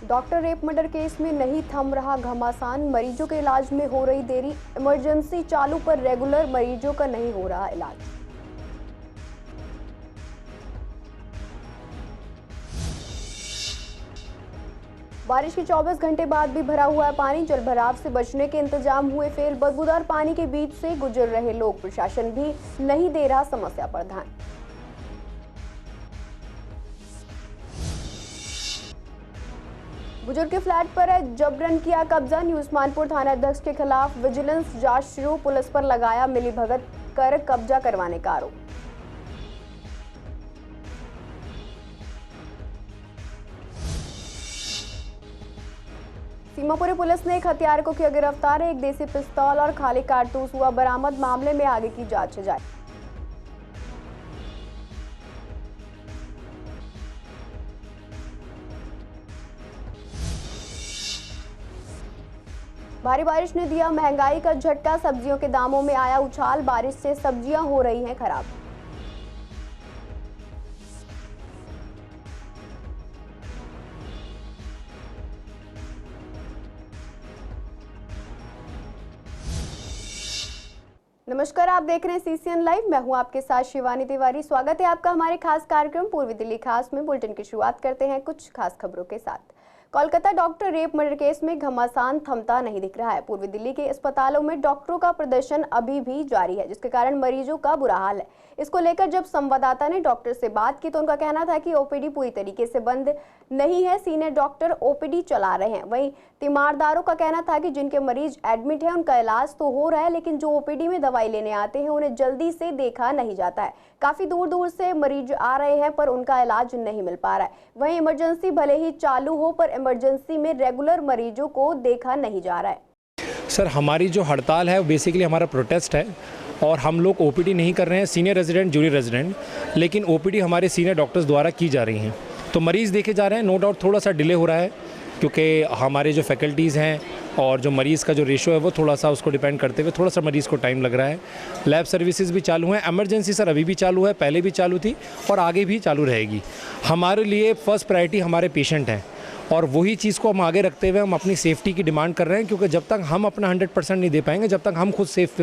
Doctor rape murder case में नहीं थम रहा घमासान, मरीजों के इलाज में हो रही देरी। इमरजेंसी चालू पर रेगुलर मरीजों का नहीं हो रहा इलाज। बारिश के 24 घंटे बाद भी भरा हुआ है पानी। जलभराव से बचने के इंतजाम हुए फेल। बदबूदार पानी के बीच से गुजर रहे लोग। प्रशासन भी नहीं दे रहा समस्या पर ध्यान। बुजुर्ग के फ्लैट पर जबरन किया कब्जा। न्यू उस्मानपुर थानाध्यक्ष के खिलाफ विजिलेंस जांच शुरू। पुलिस पर लगाया मिलीभगत कर कब्जा करवाने का आरोप। सीमापुरी पुलिस ने एक हथियार को किया गिरफ्तार। एक देसी पिस्तौल और खाली कारतूस हुआ बरामद। मामले में आगे की जांच जारी। भारी बारिश ने दिया महंगाई का झटका। सब्जियों के दामों में आया उछाल। बारिश से सब्जियां हो रही हैं खराब। नमस्कार, आप देख रहे हैं सीसीएन लाइव। मैं हूं आपके साथ शिवानी तिवारी। स्वागत है आपका हमारे खास कार्यक्रम पूर्वी दिल्ली खास में। बुलेटिन की शुरुआत करते हैं कुछ खास खबरों के साथ। Kolkata doctor rape murder case में घमासान थमता नहीं दिख रहा है। पूर्वी दिल्ली के अस्पतालों में डॉक्टरों का प्रदर्शन अभी भी जारी है, जिसके कारण मरीजों का बुरा हाल है। इसको लेकर जब संवाददाता ने डॉक्टर से बात की तो उनका कहना था कि ओपीडी पूरी तरीके से बंद नहीं है। सीनियर डॉक्टर ओपीडी चला रहे हैं। वहीं तीमारदारों का कहना था कि जिनके मरीज एडमिट है उनका इलाज तो हो रहा है, लेकिन जो ओपीडी में दवाई लेने आते हैं उन्हें जल्दी से देखा नहीं जाता है। काफी दूर दूर से मरीज आ रहे हैं पर उनका इलाज नहीं मिल पा रहा है। वहीं इमरजेंसी भले ही चालू हो पर इमरजेंसी में रेगुलर मरीजों को देखा नहीं जा रहा है। सर, हमारी जो हड़ताल है बेसिकली हमारा प्रोटेस्ट है और हम लोग ओपीडी नहीं कर रहे हैं, सीनियर रेजिडेंट जूनियर रेजिडेंट, लेकिन ओपीडी हमारे सीनियर डॉक्टर्स द्वारा की जा रही हैं। तो मरीज़ देखे जा रहे हैं। नो डाउट थोड़ा सा डिले हो रहा है क्योंकि हमारे जो फैकल्टीज़ हैं और जो मरीज़ का जो रेशो है वो थोड़ा सा उसको डिपेंड करते हुए थोड़ा सा मरीज़ को टाइम लग रहा है। लैब सर्विसेज भी चालू हैं। एमरजेंसी सर अभी भी चालू है, पहले भी चालू थी और आगे भी चालू रहेगी। हमारे लिए फर्स्ट प्रायोरिटी हमारे पेशेंट हैं और वही चीज़ को हम आगे रखते हुए हम अपनी सेफ्टी की डिमांड कर रहे हैं, क्योंकि जब तक हम अपना 100% नहीं दे पाएंगे, जब तक हम खुद सेफ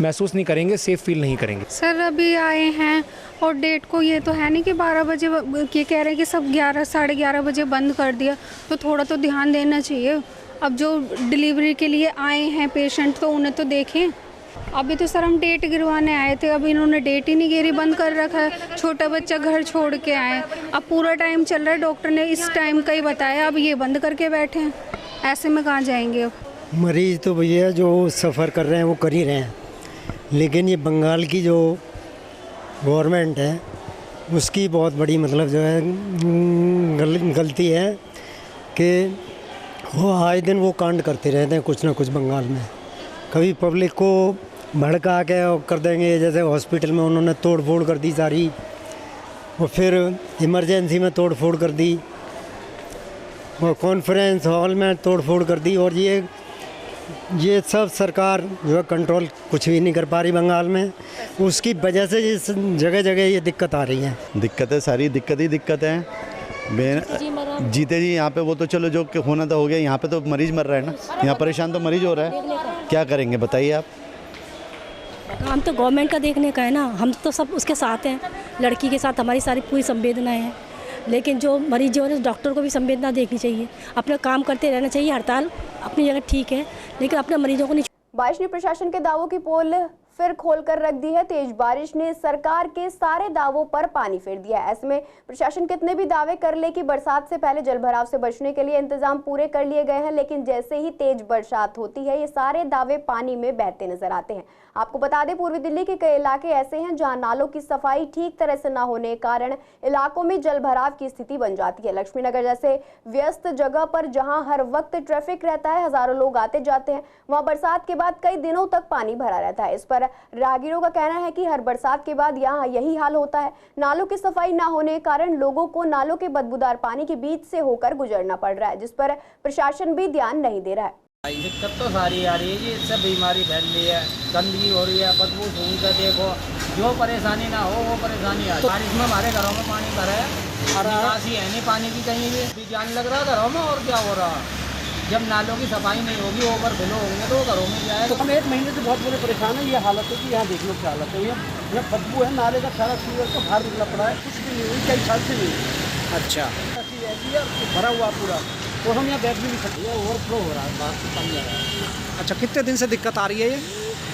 महसूस नहीं करेंगे, सेफ फील नहीं करेंगे। सर अभी आए हैं और डेट को ये तो है नहीं कि 12 बजे ये कह रहे हैं कि सब 11 साढ़े 11 बजे बंद कर दिया, तो थोड़ा तो ध्यान देना चाहिए। अब जो डिलीवरी के लिए आए हैं पेशेंट तो उन्हें तो देखें। अभी तो सर हम डेट गिरवाने आए थे, अब इन्होंने डेट ही नहीं गिरी, बंद कर रखा है। छोटा बच्चा घर छोड़ के आए, अब पूरा टाइम चल रहा है, डॉक्टर ने इस टाइम का ही बताया, अब ये बंद करके बैठे हैं। ऐसे में कहाँ जाएंगे अब? मरीज़ तो भैया जो सफ़र कर रहे हैं वो कर ही रहे हैं, लेकिन ये बंगाल की जो गवर्नमेंट है उसकी बहुत बड़ी मतलब जो है गलती है कि वो आए दिन वो कांड करते रहते हैं कुछ ना कुछ बंगाल में। कभी पब्लिक को भड़का के कर देंगे, जैसे हॉस्पिटल में उन्होंने तोड़ फोड़ कर दी सारी, और फिर इमरजेंसी में तोड़ फोड़ कर दी, और कॉन्फ्रेंस हॉल में तोड़ फोड़ कर दी। और ये सब सरकार जो है कंट्रोल कुछ भी नहीं कर पा रही बंगाल में। उसकी वजह से इस जगह जगह ये दिक्कत आ रही है। दिक्कतें सारी दिक्कत हैं। जीते जी यहाँ पे वो तो चलो जो होना था हो गया, यहाँ पे तो मरीज मर रहा है ना, यहाँ परेशान तो मरीज हो रहा है। क्या करेंगे बताइए आप? काम तो गवर्नमेंट का देखने का है ना, हम तो सब उसके साथ हैं, लड़की के साथ हमारी सारी पूरी संवेदनाएं हैं, लेकिन जो मरीज जो है डॉक्टर को भी संवेदना देखनी चाहिए, अपना काम करते रहना चाहिए। हड़ताल अपनी जगह ठीक है, लेकिन अपने मरीजों को नहीं। बारिश ने प्रशासन के दावों की पोल फिर खोलकर रख दी है। तेज बारिश ने सरकार के सारे दावों पर पानी फेर दिया है। ऐसे में प्रशासन कितने भी दावे कर ले कि बरसात से पहले जलभराव से बचने के लिए इंतजाम पूरे कर लिए गए हैं, लेकिन जैसे ही तेज बरसात होती है ये सारे दावे पानी में बहते नजर आते हैं। आपको बता दें, पूर्वी दिल्ली के कई इलाके ऐसे हैं जहां नालों की सफाई ठीक तरह से न होने के कारण इलाकों में जलभराव की स्थिति बन जाती है। लक्ष्मी नगर जैसे व्यस्त जगह पर जहां हर वक्त ट्रैफिक रहता है, हजारों लोग आते जाते हैं, वहां बरसात के बाद कई दिनों तक पानी भरा रहता है। इस पर राहगीरों का कहना है कि हर बरसात के बाद यहाँ यही हाल होता है। नालों की सफाई न होने के कारण लोगों को नालों के बदबूदार पानी के बीच से होकर गुजरना पड़ रहा है, जिस पर प्रशासन भी ध्यान नहीं दे रहा है। दिक्कत तो सारी आ रही है जी, इससे बीमारी फैल रही है, गंदगी हो रही है, बदबू सूंघ कर देखो, जो परेशानी ना हो वो परेशानी है। बारिश में हमारे घरों में पानी भरा है और निकासी है नहीं पानी की कहीं भी जान लग रहा घरों में। और क्या हो रहा है, जब नालों की सफाई नहीं होगी, ओवर फ्लो होंगे तो घरों में जाए। तो हम 1 महीने से बहुत बुरे परेशान है। ये हालत है कि यहाँ देख लो क्या हालत है। यहाँ बदबू है, नाले का सारा सीवर का बाहर निकला पड़ा है, कुछ भी नहीं हुई, कई साल से नहीं हुई। अच्छा, ऐसी है भरा हुआ पूरा, तो हम यहाँ बैठ भी नहीं सकते। ओवरफ्लो हो रहा है, बाहर से पानी आ रहा है। अच्छा, कितने दिन से दिक्कत आ रही है ये?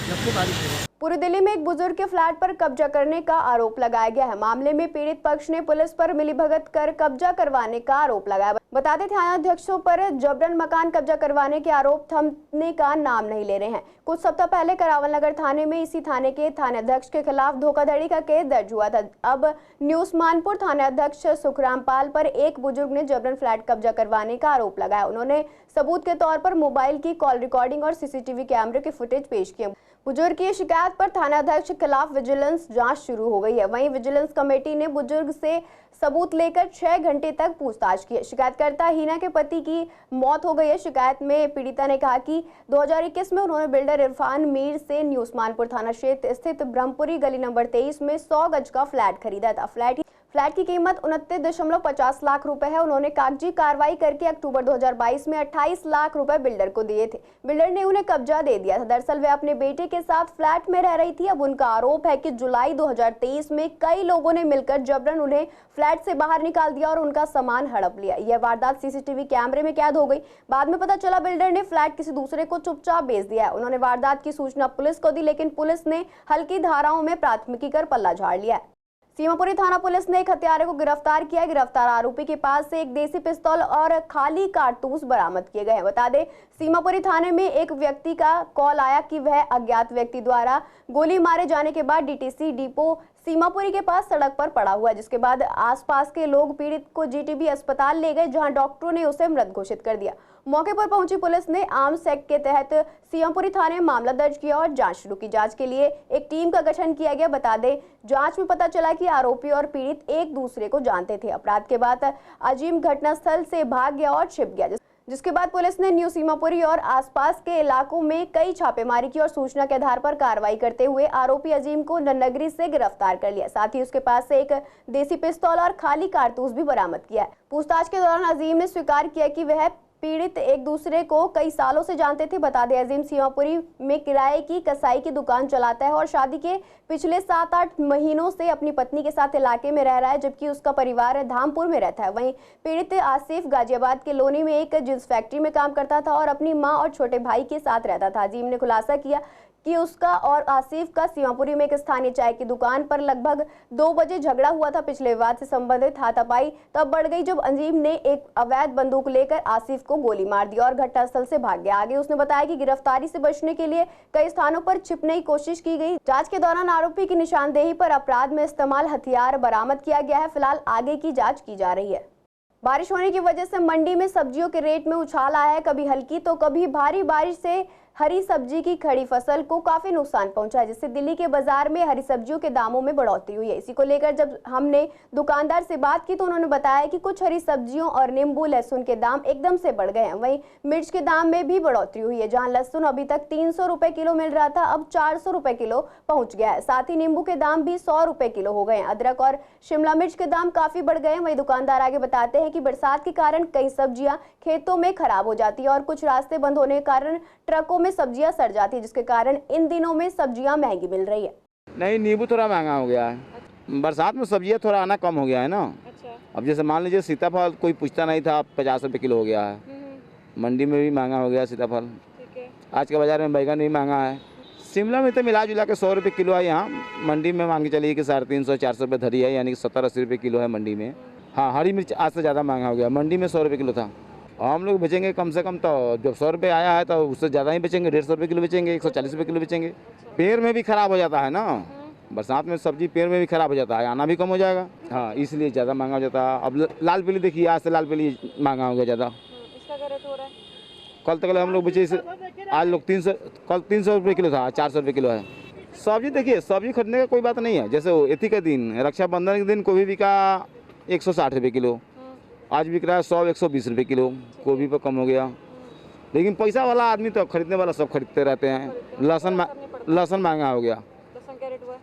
जब से बारिश हो। पूरी दिल्ली में एक बुजुर्ग के फ्लैट पर कब्जा करने का आरोप लगाया गया है। मामले में पीड़ित पक्ष ने पुलिस पर मिलीभगत कर कब्जा करवाने का आरोप लगाया। बताते थानाध्यक्षों पर जबरन मकान कब्जा करवाने के आरोप थमने का नाम नहीं ले रहे हैं। कुछ सप्ताह पहले करावल नगर थाने में इसी थाने के थानाध्यक्ष के खिलाफ धोखाधड़ी का केस दर्ज हुआ था। अब न्यूज मानपुर थानाध्यक्ष सुखराम पाल पर एक बुजुर्ग ने जबरन फ्लैट कब्जा करवाने का आरोप लगाया। उन्होंने सबूत के तौर पर मोबाइल की कॉल रिकॉर्डिंग और सीसीटीवी कैमरे के फुटेज पेश किए। बुजुर्ग की शिकायत पर थानाध्यक्ष के खिलाफ विजिलेंस जांच शुरू हो गई है। वहीं विजिलेंस कमेटी ने बुजुर्ग से सबूत लेकर 6 घंटे तक पूछताछ की। शिकायतकर्ता हीना के पति की मौत हो गई है। शिकायत में पीड़िता ने कहा कि 2021 में उन्होंने बिल्डर इरफान मीर से न्यू उस्मानपुर थाना क्षेत्र स्थित ब्रह्मपुरी गली नंबर 23 में 100 गज का फ्लैट खरीदा था। फ्लैट की कीमत 29.50 लाख रुपए है। उन्होंने कागजी कार्रवाई करके अक्टूबर 2022 में 28 लाख रुपए बिल्डर को दिए थे। बिल्डर ने उन्हें कब्जा दे दिया था। दरअसल वे अपने बेटे के साथ फ्लैट में रह रही थी। अब उनका आरोप है कि जुलाई 2023 में कई लोगों ने मिलकर जबरन उन्हें फ्लैट से बाहर निकाल दिया और उनका सामान हड़प लिया। यह वारदात सीसीटीवी कैमरे में कैद हो गई। बाद में पता चला बिल्डर ने फ्लैट किसी दूसरे को चुपचाप बेच दिया है। उन्होंने वारदात की सूचना पुलिस को दी, लेकिन पुलिस ने हल्की धाराओं में प्राथमिकी कर पल्ला झाड़ लिया है। सीमापुरी थाना पुलिस ने एक हत्यारे को गिरफ्तार किया। गिरफ्तार आरोपी के पास से एक देसी पिस्तौल और खाली कारतूस बरामद किए गए हैं। बता दें, सीमापुरी थाने में एक व्यक्ति का कॉल आया कि वह अज्ञात व्यक्ति द्वारा गोली मारे जाने के बाद डीटीसी डिपो सीमापुरी के पास सड़क पर पड़ा हुआ, जिसके बाद आसपास के लोग पीड़ित को जीटीबी अस्पताल ले गए, जहां डॉक्टरों ने उसे मृत घोषित कर दिया। मौके पर पहुंची पुलिस ने आर्म्स एक्ट के तहत सीमापुरी थाने में मामला दर्ज किया और जांच शुरू की। जांच के लिए एक टीम का गठन किया गया। बता दें, जांच में पता चला कि आरोपी और पीड़ित एक दूसरे को जानते थे। अपराध के बाद अजीम घटनास्थल से भाग गया और छिप गया, जिसके बाद पुलिस ने न्यू सीमापुरी और आसपास के इलाकों में कई छापेमारी की और सूचना के आधार पर कार्रवाई करते हुए आरोपी अजीम को नन्नगरी से गिरफ्तार कर लिया। साथ ही उसके पास से एक देसी पिस्तौल और खाली कारतूस भी बरामद किया है। पूछताछ के दौरान अजीम ने स्वीकार किया कि वह पीड़ित एक दूसरे को कई सालों से जानते थे। बता दें, अजीम सीमापुरी में किराए की कसाई की दुकान चलाता है और शादी के पिछले 7-8 महीनों से अपनी पत्नी के साथ इलाके में रह रहा है, जबकि उसका परिवार धामपुर में रहता है। वहीं पीड़ित आसिफ गाजियाबाद के लोनी में एक जींस फैक्ट्री में काम करता था और अपनी मां और छोटे भाई के साथ रहता था। अजीम ने खुलासा किया कि उसका और आसिफ का सीमापुरी में एक स्थानीय चाय की दुकान पर लगभग 2 बजे झगड़ा हुआ था। पिछले विवाद से संबंधित हाथापाई तब बढ़ गई जब अजीम ने एक अवैध बंदूक लेकर आसिफ को गोली मार दी और घटनास्थल से भाग गया। आगे उसने बताया कि गिरफ्तारी से बचने के लिए कई स्थानों पर छिपने की कोशिश की गई। जांच के दौरान आरोपी की निशानदेही पर अपराध में इस्तेमाल हथियार बरामद किया गया है। फिलहाल आगे की जाँच की जा रही है। बारिश होने की वजह से मंडी में सब्जियों के रेट में उछाल आया है। कभी हल्की तो कभी भारी बारिश से हरी सब्जी की खड़ी फसल को काफी नुकसान पहुंचा है, जिससे दिल्ली के बाजार में हरी सब्जियों के दामों में बढ़ोतरी हुई है। इसी को लेकर जब हमने दुकानदार से बात की तो उन्होंने बताया कि कुछ हरी सब्जियों और नींबू लहसुन के दाम एकदम से बढ़ गए हैं। वहीं मिर्च के दाम में भी बढ़ोतरी हुई है। जहां लहसुन अभी तक 300 रुपए किलो मिल रहा था, अब 400 रुपए किलो पहुंच गया है। साथ ही नींबू के दाम भी 100 रुपए किलो हो गए हैं। अदरक और शिमला मिर्च के दाम काफी बढ़ गए हैं। वहीं दुकानदार आगे बताते हैं कि बरसात के कारण कई सब्जियां खेतों में खराब हो जाती है और कुछ रास्ते बंद होने के कारण ट्रकों में सब्जियां सड़ जाती है, जिसके कारण इन दिनों में सब्जियां महंगी मिल रही है। नहीं, नींबू थोड़ा महंगा हो गया है। अच्छा। बरसात में सब्जियां थोड़ा आना कम हो गया है ना। अच्छा। अब जैसे मान लीजिए सीताफल कोई पूछता नहीं था, 50 रुपये किलो हो गया है। मंडी में भी महंगा हो गया सीताफल। आज के बाजार में बैगन भी महंगा है। शिमला में तो मिला जुला के 100 रुपये किलो है। यहाँ मंडी में मांगी चलिए कि 350-400 रुपये धरी है, यानी कि 70-80 रुपये किलो है मंडी में। हाँ, हरी मिर्च आज से ज़्यादा महंगा हो गया। मंडी में 100 रुपये किलो था। हम लोग बेचेंगे कम से कम, तो जब 100 रुपये आया है तो उससे ज़्यादा ही बेचेंगे। 150 रुपये किलो बेचेंगे, 140 रुपये किलो बेचेंगे। पेड़ में भी खराब हो जाता है ना, बरसात में सब्जी पेड़ में भी खराब हो जाता है, आना भी कम हो जाएगा। हाँ, इसलिए ज़्यादा महंगा हो जाता है। अब लाल पीली देखिए, आज से लाल पीली महंगा हो गया ज़्यादा। इसका क्या रेट हो रहा है? कल तक हम लोग बेचे इसे, आज लोग 300, कल 300 रुपये किलो था, 400 रुपये किलो है। सब्जी देखिए, सब्जी खरीदने का कोई बात नहीं है। जैसे एथी के दिन, रक्षाबंधन के दिन गोभी बिका 160 रुपये किलो, आज बिक रहा है 100-120 रुपये किलो। गोभी पर कम हो गया, लेकिन पैसा वाला आदमी तो खरीदने वाला सब खरीदते रहते हैं। लहसुन महंगा हो गया। लहसुन क्या रेट हुआ?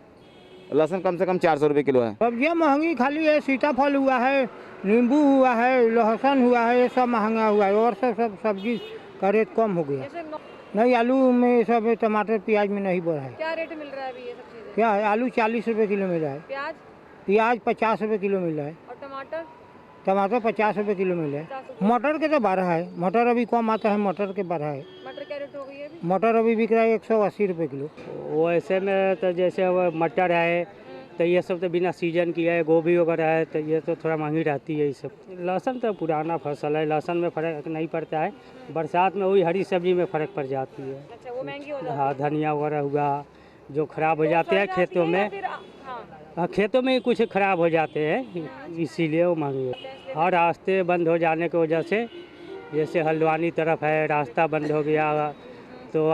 लहसुन कम से कम 400 रुपये किलो है। सब्जियाँ महंगी खाली है, सीताफल हुआ है, नींबू हुआ है, लहसुन हुआ है, ये सब महंगा हुआ है और सब सब्जी का रेट कम हो गया। नहीं, आलू में सब टमाटर प्याज में नहीं बढ़ा है। क्या रेट मिल रहा है अभी ये सब चीजें? क्या है, आलू 40 रुपये किलो मिल रहा है, प्याज 50 रुपये किलो मिल रहा है और टमाटर 50 रुपये किलो मिल रहा है। मटर के तो 12 है, मटर अभी कम आता है, मटर के 12 है। मटर क्या रेट हो गई है अभी? मटर अभी बिक रहा है 180 रुपये किलो। वो ऐसे में तो जैसे वो मटर है तो ये सब तो बिना सीजन की है, गोभी वगैरह है तो ये तो थोड़ा महंगी रहती है। ये सब लहसुन तो पुराना फसल है, लहसुन में फ़र्क नहीं पड़ता है, बरसात में वही हरी सब्जी में फ़र्क पड़ जाती है। अच्छा, वो महंगी हो जाती है। हाँ, धनिया वगैरह हुआ जो ख़राब हो जाते हैं खेतों में, हाँ खेतों में ही कुछ ख़राब हो जाते हैं, इसीलिए वो महंगी है। हर रास्ते बंद हो जाने की वजह से, जैसे हल्द्वानी तरफ है रास्ता बंद हो गया तो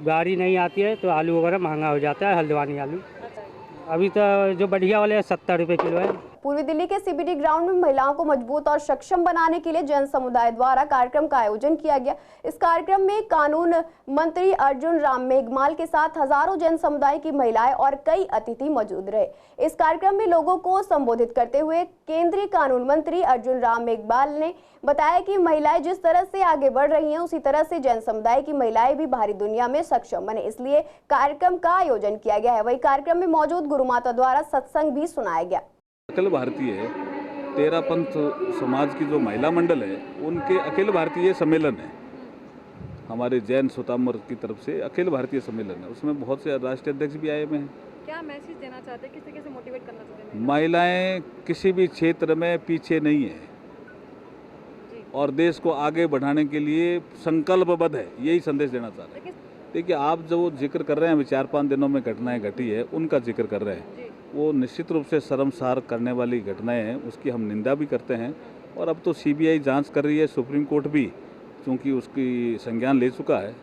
गाड़ी नहीं आती है तो आलू वगैरह महंगा हो जाता है, हल्द्वानी आलू। अभी तो जो बढ़िया वाले 70 रुपये किलो है। पूर्वी दिल्ली के सीबीडी ग्राउंड में महिलाओं को मजबूत और सक्षम बनाने के लिए जैन समुदाय द्वारा कार्यक्रम का आयोजन किया गया। इस कार्यक्रम में कानून मंत्री अर्जुन राम मेघवाल के साथ हजारों जैन समुदाय की महिलाएं और कई अतिथि मौजूद रहे। इस कार्यक्रम में लोगों को संबोधित करते हुए केंद्रीय कानून मंत्री अर्जुन राम मेघवाल ने बताया कि महिलाएं जिस तरह से आगे बढ़ रही हैं उसी तरह से जैन समुदाय की महिलाएं भी बाहरी दुनिया में सक्षम बने, इसलिए कार्यक्रम का आयोजन किया गया है। वही कार्यक्रम में मौजूद गुरु माता द्वारा सत्संग भी सुनाया गया। अखिल भारतीय तेरा पंथ समाज की जो महिला मंडल है उनके अखिल भारतीय सम्मेलन है, हमारे जैन सुतामर की तरफ से अखिल भारतीय सम्मेलन है, उसमें बहुत से राष्ट्रीय अध्यक्ष भी आए हुए हैं। क्या मैसेज देना चाहते हैं, किस तरीके से मोटिवेट करना चाहते हैं? महिलाएं किसी भी क्षेत्र में पीछे नहीं है और देश को आगे बढ़ाने के लिए संकल्पबद्ध है, यही संदेश देना चाह रहे हैं। देखिए, आप जो जिक्र कर रहे हैं अभी 4-5 दिनों में घटनाएं घटी है उनका जिक्र कर रहे हैं, वो निश्चित रूप से शर्मसार करने वाली घटनाएं हैं, उसकी हम निंदा भी करते हैं। और अब तो सीबीआई जांच कर रही है, सुप्रीम कोर्ट भी चूँकि उसकी संज्ञान ले चुका है,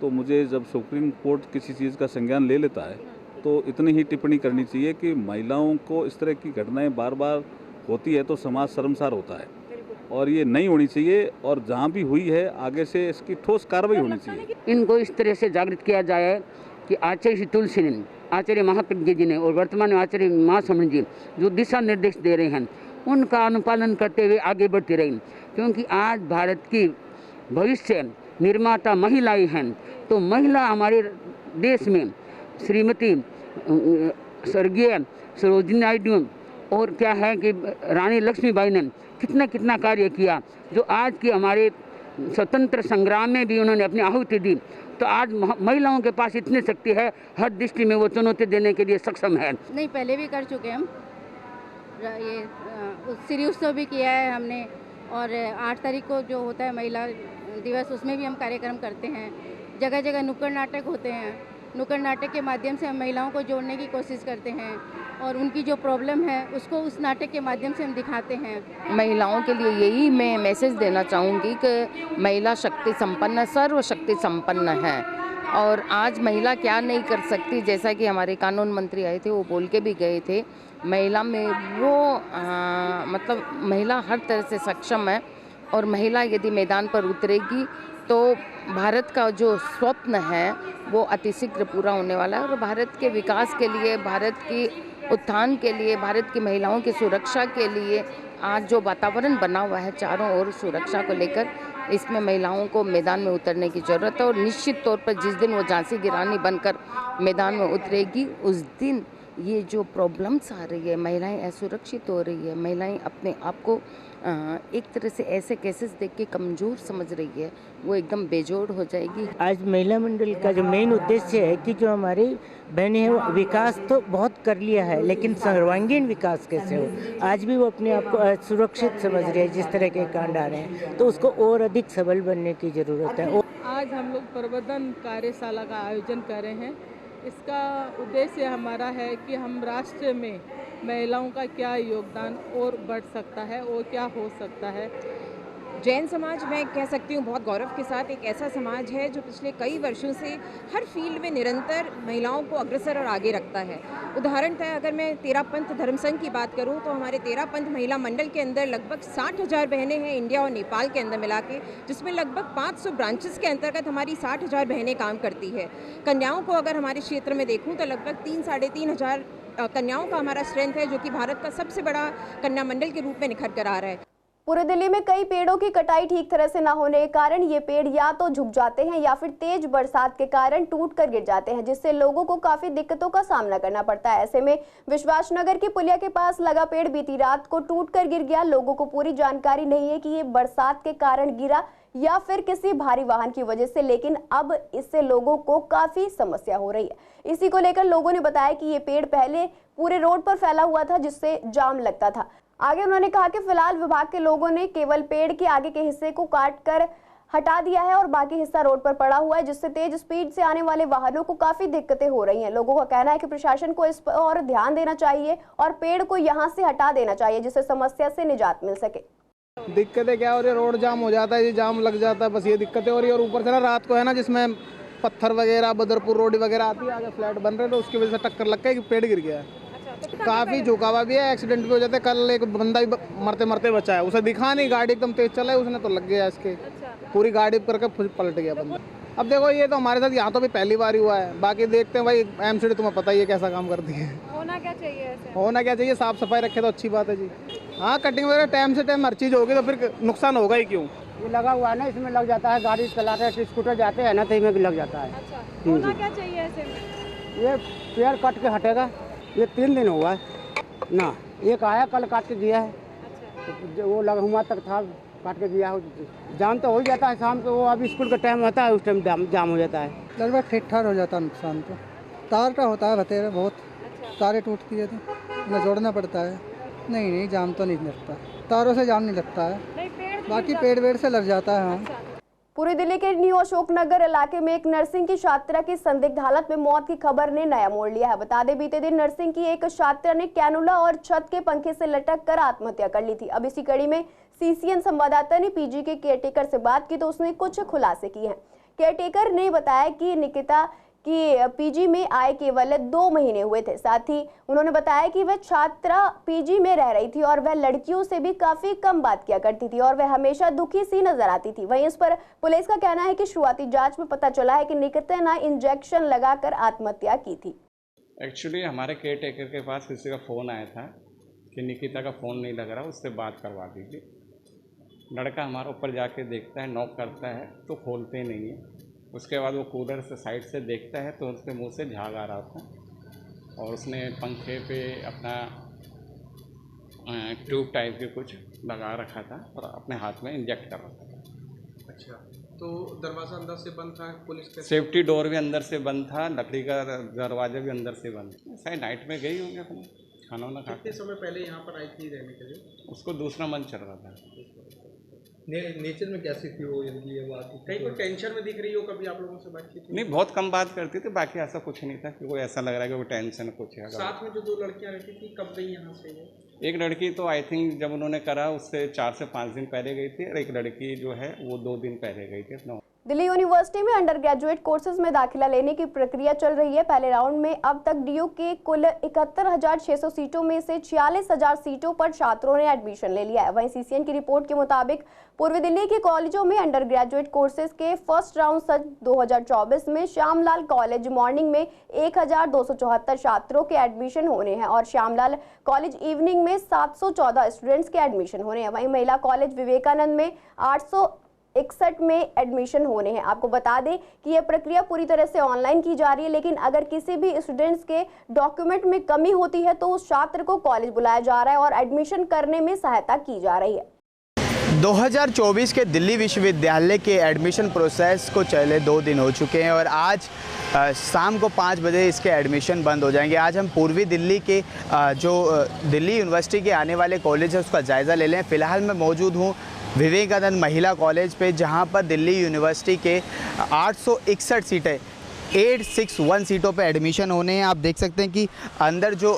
तो मुझे जब सुप्रीम कोर्ट किसी चीज़ का संज्ञान ले लेता है तो इतनी ही टिप्पणी करनी चाहिए कि महिलाओं को इस तरह की घटनाएं बार बार होती है तो समाज शर्मसार होता है और ये नहीं होनी चाहिए, और जहाँ भी हुई है आगे से इसकी ठोस कार्रवाई होनी चाहिए। इनको इस तरह से जागृत किया जाए कि आचार्य श्री तुलसी ने, आचार्य महाप्रज्ञ जी ने और वर्तमान में आचार्य महासमण जी जो दिशा निर्देश दे रहे हैं उनका अनुपालन करते हुए आगे बढ़ते रहें, क्योंकि आज भारत की भविष्य निर्माता महिलाएं हैं। तो महिला हमारे देश में श्रीमती स्वर्गीय सरोजिनी नायडू और क्या है कि रानी लक्ष्मीबाई ने कितना कार्य किया, जो आज की हमारे स्वतंत्र संग्राम में भी उन्होंने अपनी आहुति दी। तो आज महिलाओं के पास इतनी शक्ति है, हर दृष्टि में वो चुनौती देने के लिए सक्षम है। नहीं, पहले भी कर चुके हम, ये श्री उत्सव भी किया है हमने, और 8 तारीख को जो होता है महिला दिवस उसमें भी हम कार्यक्रम करते हैं। जगह जगह नुक्कड़ नाटक होते हैं, नुक्कड़ नाटक के माध्यम से हम महिलाओं को जोड़ने की कोशिश करते हैं और उनकी जो प्रॉब्लम है उसको उस नाटक के माध्यम से हम दिखाते हैं। महिलाओं के लिए यही मैं मैसेज देना चाहूँगी कि महिला शक्ति संपन्न, सर्वशक्ति संपन्न है, और आज महिला क्या नहीं कर सकती। जैसा कि हमारे कानून मंत्री आए थे वो बोल के भी गए थे, महिला में वो मतलब महिला हर तरह से सक्षम है, और महिला यदि मैदान पर उतरेगी तो भारत का जो स्वप्न है वो अतिशीघ्र पूरा होने वाला है। और भारत के विकास के लिए, भारत की उत्थान के लिए, भारत की महिलाओं की सुरक्षा के लिए आज जो वातावरण बना हुआ है चारों ओर सुरक्षा को लेकर, इसमें महिलाओं को मैदान में उतरने की ज़रूरत है। और निश्चित तौर पर जिस दिन वो झांसी की रानी बनकर मैदान में उतरेगी उस दिन ये जो प्रॉब्लम्स आ रही है, महिलाएं असुरक्षित हो रही है, महिलाएं अपने आप को एक तरह से ऐसे केसेस देख के कमज़ोर समझ रही है, वो एकदम बेजोड़ हो जाएगी। आज महिला मंडल का जो मेन उद्देश्य है कि जो हमारी बहनें हैं वो विकास तो बहुत कर लिया है, लेकिन सर्वांगीण विकास कैसे हो, आज भी वो अपने आप को असुरक्षित समझ रही है। जिस तरह के कांड आ रहे हैं तो उसको और अधिक सबल बनने की ज़रूरत है। आज हम लोग प्रबंधन कार्यशाला का आयोजन कर रहे हैं। इसका उद्देश्य हमारा है कि हम राष्ट्र में महिलाओं का क्या योगदान और बढ़ सकता है और क्या हो सकता है। जैन समाज, मैं कह सकती हूँ बहुत गौरव के साथ, एक ऐसा समाज है जो पिछले कई वर्षों से हर फील्ड में निरंतर महिलाओं को अग्रसर और आगे रखता है। उदाहरणतः अगर मैं तेरा पंथ धर्म संघ की बात करूँ तो हमारे तेरा पंथ महिला मंडल के अंदर लगभग 60,000 बहनें हैं इंडिया और नेपाल के अंदर मिला के, जिसमें लगभग 500 ब्रांचेस के अंतर्गत हमारी 60,000 बहनें काम करती है। कन्याओं को अगर हमारे क्षेत्र में देखूँ तो लगभग 3-3,500 कन्याओं का हमारा स्ट्रेंथ है, जो कि भारत का सबसे बड़ा कन्या मंडल के रूप में निखर कर आ रहा है। पूरे दिल्ली में कई पेड़ों की कटाई ठीक तरह से न होने के कारण ये पेड़ या तो झुक जाते हैं या फिर तेज बरसात के कारण टूट कर गिर जाते हैं, जिससे लोगों को काफी दिक्कतों का सामना करना पड़ता है। ऐसे में विश्वासनगर की पुलिया के पास लगा पेड़ बीती रात को टूट कर गिर गया। लोगों को पूरी जानकारी नहीं है कि ये बरसात के कारण गिरा या फिर किसी भारी वाहन की वजह से, लेकिन अब इससे लोगों को काफी समस्या हो रही है। इसी को लेकर लोगों ने बताया कि ये पेड़ पहले पूरे रोड पर फैला हुआ था, जिससे जाम लगता था। आगे उन्होंने कहा कि फिलहाल विभाग के लोगों ने केवल पेड़ के आगे के हिस्से को काट कर हटा दिया है और बाकी हिस्सा रोड पर पड़ा हुआ है, जिससे तेज स्पीड से आने वाले वाहनों को काफी दिक्कतें हो रही हैं। लोगों का कहना है कि प्रशासन को इस पर और ध्यान देना चाहिए और पेड़ को यहां से हटा देना चाहिए, जिससे समस्या से निजात मिल सके। दिक्कतें क्या हो रही है, रोड जाम हो जाता है, ये जाम लग जाता है, बस ये दिक्कतें हो रही है। और ऊपर से ना रात को है ना, जिसमें पत्थर वगैरह बदरपुर रोड वगैरह आती है, आगे फ्लैट बन रहे, तो उसकी वजह से टक्कर लग के पेड़ गिर गया है। काफ़ी झुकावा भी है, एक्सीडेंट भी हो जाता है। कल एक बंदा भी मरते मरते बचा है, उसे दिखा नहीं, गाड़ी एकदम तेज चला है, उसने तो लग गया इसके, पूरी गाड़ी करके पलट गया बंदा। अब देखो ये तो हमारे साथ यहाँ तो भी पहली बार ही हुआ है, बाकी देखते हैं भाई। एमसीडी तुम्हें पता ही है कैसा काम करती है। होना क्या चाहिए ऐसे? होना क्या चाहिए, साफ सफाई रखे तो अच्छी बात है जी। हाँ, कटिंग वगैरह टाइम से टाइम हर चीज़ होगी तो फिर नुकसान होगा ही क्यों। ये लगा हुआ है ना, इसमें लग जाता है, गाड़ी चलाते हैं, स्कूटर जाते हैं ना, तो इसमें भी लग जाता है। अच्छा, होना क्या चाहिए ऐसे में? ये पेड़ कट के हटेगा, ये 3 दिन हुआ है ना, एक आया कल काट के दिया है। तो वो लगा हुआ तक था, काट के दिया हो, जाम तो हो ही जाता है शाम को। वो अभी स्कूल का टाइम होता है, उस टाइम जाम हो जाता है। लगभग ठीक ठाक हो जाता है नुकसान तो। तार का होता है बतेरे बहुत, तारें टूटती है तो उन्हें जोड़ना पड़ता है। नहीं जाम तो नहीं लगता, तारों से जाम नहीं लगता है, बाकी पेड़ वेड़ से लग जाता है। हाँ, पूरी दिल्ली के न्यू अशोकनगर इलाके में एक नर्सिंग की छात्रा की संदिग्ध हालत में मौत की खबर ने नया मोड़ लिया है। बता दें, बीते दिन नर्सिंग की एक छात्रा ने कैनुला और छत के पंखे से लटक कर आत्महत्या कर ली थी। अब इसी कड़ी में सीसीएन संवाददाता ने पीजी के केयरटेकर से बात की तो उसने कुछ खुलासे किए हैं। केयरटेकर ने बताया कि निकिता कि पीजी में आए केवल 2 महीने हुए थे। साथ ही उन्होंने बताया कि वह छात्रा पीजी में रह रही थी और वह लड़कियों से भी काफी कम बात किया करती थी और वह हमेशा दुखी सी नजर आती थी। वहीं इस पर पुलिस का कहना है कि शुरुआती जांच में पता चला है कि निकिता ने इंजेक्शन लगाकर आत्महत्या की थी। एक्चुअली हमारे केयर टेकर के पास किसी का फ़ोन आया था कि निकिता का फ़ोन नहीं लग रहा, उससे बात करवा दीजिए। लड़का हमारे ऊपर जाके देखता है, नॉक करता है तो खोलते नहीं है। उसके बाद वो कूलर से साइड से देखता है तो उसके मुंह से झाग आ रहा था और उसने पंखे पे अपना ट्यूब टाइप के कुछ लगा रखा था और अपने हाथ में इंजेक्ट कर रखा था। अच्छा, तो दरवाज़ा अंदर से बंद था, पुलिस का सेफ्टी डोर भी अंदर से बंद था, लकड़ी का दरवाज़ा भी अंदर से बंद था। शायद नाइट में गई होंगे अपने खाना वाना खा। कितने समय पहले यहाँ पर आई थी रहने के लिए? उसको दूसरा मंथ चल रहा था। नेचर में कैसी थी वो, यदि ये बात कहीं कोई टेंशन में दिख रही हो, कभी आप लोगों से बात की थी? नहीं, बहुत कम बात करती थी, बाकी ऐसा कुछ नहीं था कि कोई ऐसा लग रहा है कि वो टेंशन कुछ है। साथ में जो 2 लड़कियां रहती थी, कब गई यहाँ से? एक लड़की तो आई थिंक जब उन्होंने करा उससे 4 से 5 दिन पहले गई थी और एक लड़की जो है वो 2 दिन पहले गई थी अपना। दिल्ली यूनिवर्सिटी में अंडर ग्रेजुएट कोर्सेज में दाखिला लेने की प्रक्रिया चल रही है। पहले राउंड में अब तक डीयू के कुल 71,600 सीटों में से 46,000 सीटों पर छात्रों ने एडमिशन ले लिया है। वहीं सीसीएन की रिपोर्ट के मुताबिक पूर्वी दिल्ली के कॉलेजों में अंडर ग्रेजुएट कोर्सेज के फर्स्ट राउंड सत्र 2024 में श्यामलाल कॉलेज मॉर्निंग में 1,274 छात्रों के एडमिशन होने हैं और श्यामलाल कॉलेज इवनिंग में 714 स्टूडेंट्स के एडमिशन होने हैं। वहीं महिला कॉलेज विवेकानंद में 861 में एडमिशन होने हैं। आपको बता दें कि यह प्रक्रिया पूरी तरह से ऑनलाइन की जा रही है, लेकिन अगर किसी भी स्टूडेंट्स के डॉक्यूमेंट में कमी होती है तो उस छात्र को कॉलेज बुलाया जा रहा है और एडमिशन करने में सहायता की जा रही है। 2024 के दिल्ली विश्वविद्यालय के एडमिशन प्रोसेस को चले 2 दिन हो चुके हैं और आज शाम को 5 बजे इसके एडमिशन बंद हो जाएंगे। आज हम पूर्वी दिल्ली के जो दिल्ली यूनिवर्सिटी के आने वाले कॉलेज है उसका जायज़ा ले लें। फ़िलहाल मैं मौजूद हूँ विवेकानंद महिला कॉलेज पे, जहाँ पर दिल्ली यूनिवर्सिटी के 861 सीटें 861 सीटों पे एडमिशन होने हैं। आप देख सकते हैं कि अंदर जो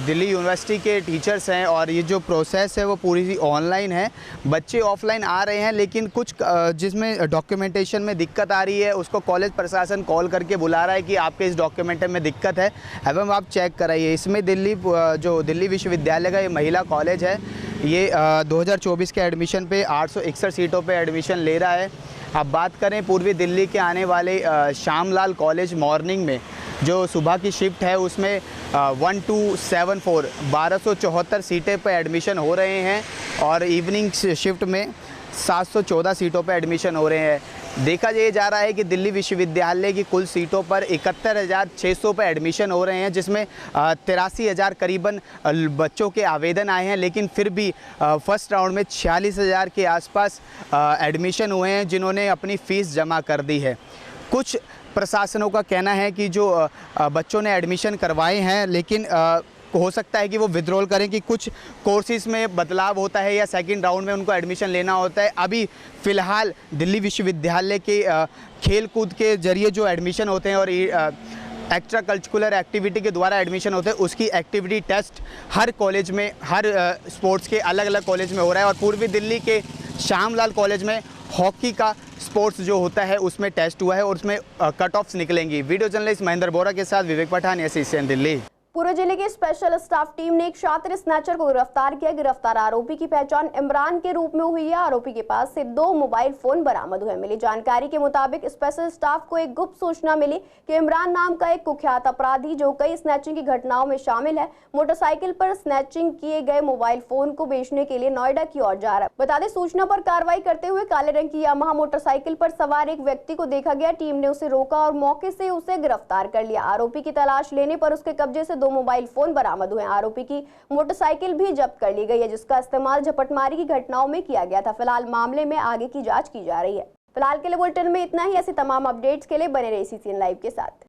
दिल्ली यूनिवर्सिटी के टीचर्स हैं और ये जो प्रोसेस है वो पूरी ऑनलाइन है। बच्चे ऑफलाइन आ रहे हैं, लेकिन कुछ जिसमें डॉक्यूमेंटेशन में दिक्कत आ रही है उसको कॉलेज प्रशासन कॉल करके बुला रहा है कि आपके इस डॉक्यूमेंट में दिक्कत है एवं आप चेक कराइए। इसमें जो दिल्ली विश्वविद्यालय का ये महिला कॉलेज है ये 2024 के एडमिशन पे 861 सीटों पे एडमिशन ले रहा है। अब बात करें पूर्वी दिल्ली के आने वाले श्यामलाल कॉलेज मॉर्निंग में, जो सुबह की शिफ्ट है उसमें 1274 1274 सीटें पर एडमिशन हो रहे हैं और इवनिंग शिफ्ट में 714 सीटों पर एडमिशन हो रहे हैं। देखा ये जा रहा है कि दिल्ली विश्वविद्यालय की कुल सीटों पर 71,600 पर एडमिशन हो रहे हैं, जिसमें 83,000 करीबन बच्चों के आवेदन आए हैं, लेकिन फिर भी फर्स्ट राउंड में 46,000 के आसपास एडमिशन हुए हैं जिन्होंने अपनी फ़ीस जमा कर दी है। कुछ प्रशासनों का कहना है कि जो बच्चों ने एडमिशन करवाए हैं, लेकिन हो सकता है कि वो विड्रॉल करें कि कुछ कोर्सेज़ में बदलाव होता है या सेकंड राउंड में उनको एडमिशन लेना होता है। अभी फ़िलहाल दिल्ली विश्वविद्यालय के खेल कूद के ज़रिए जो एडमिशन होते हैं और एक्स्ट्रा कल्चरल एक्टिविटी के द्वारा एडमिशन होते हैं, उसकी एक्टिविटी टेस्ट हर कॉलेज में, हर स्पोर्ट्स के अलग अलग कॉलेज में हो रहा है। और पूर्वी दिल्ली के श्यामलाल कॉलेज में हॉकी का स्पोर्ट्स जो होता है उसमें टेस्ट हुआ है और उसमें कट ऑफ्स निकलेंगी। वीडियो जर्नलिस्ट महेंद्र बोरा के साथ विवेक पठान, SCCN दिल्ली। पूरे जिले की स्पेशल स्टाफ टीम ने एक शातिर स्नैचर को गिरफ्तार किया। गिरफ्तार आरोपी की पहचान इमरान के रूप में हुई है। आरोपी के पास से 2 मोबाइल फोन बरामद हुए। मिली जानकारी के मुताबिक स्पेशल स्टाफ को एक गुप्त सूचना मिली कि इमरान नाम का एक कुख्यात अपराधी जो कई स्नैचिंग की घटनाओं में शामिल है, मोटरसाइकिल पर स्नैचिंग किए गए मोबाइल फोन को बेचने के लिए नोएडा की ओर जा रहा है। बता दें, सूचना पर कार्रवाई करते हुए काले रंग की यामाहा मोटरसाइकिल पर सवार एक व्यक्ति को देखा गया। टीम ने उसे रोका और मौके से उसे गिरफ्तार कर लिया। आरोपी की तलाश लेने पर उसके कब्जे से 2 मोबाइल फोन बरामद हुए। आरोपी की मोटरसाइकिल भी जब्त कर ली गई है, जिसका इस्तेमाल झपटमारी की घटनाओं में किया गया था। फिलहाल मामले में आगे की जांच की जा रही है। फिलहाल के लिए बुलेटिन में इतना ही। ऐसे तमाम अपडेट्स के लिए बने रहिए CCN लाइव के साथ।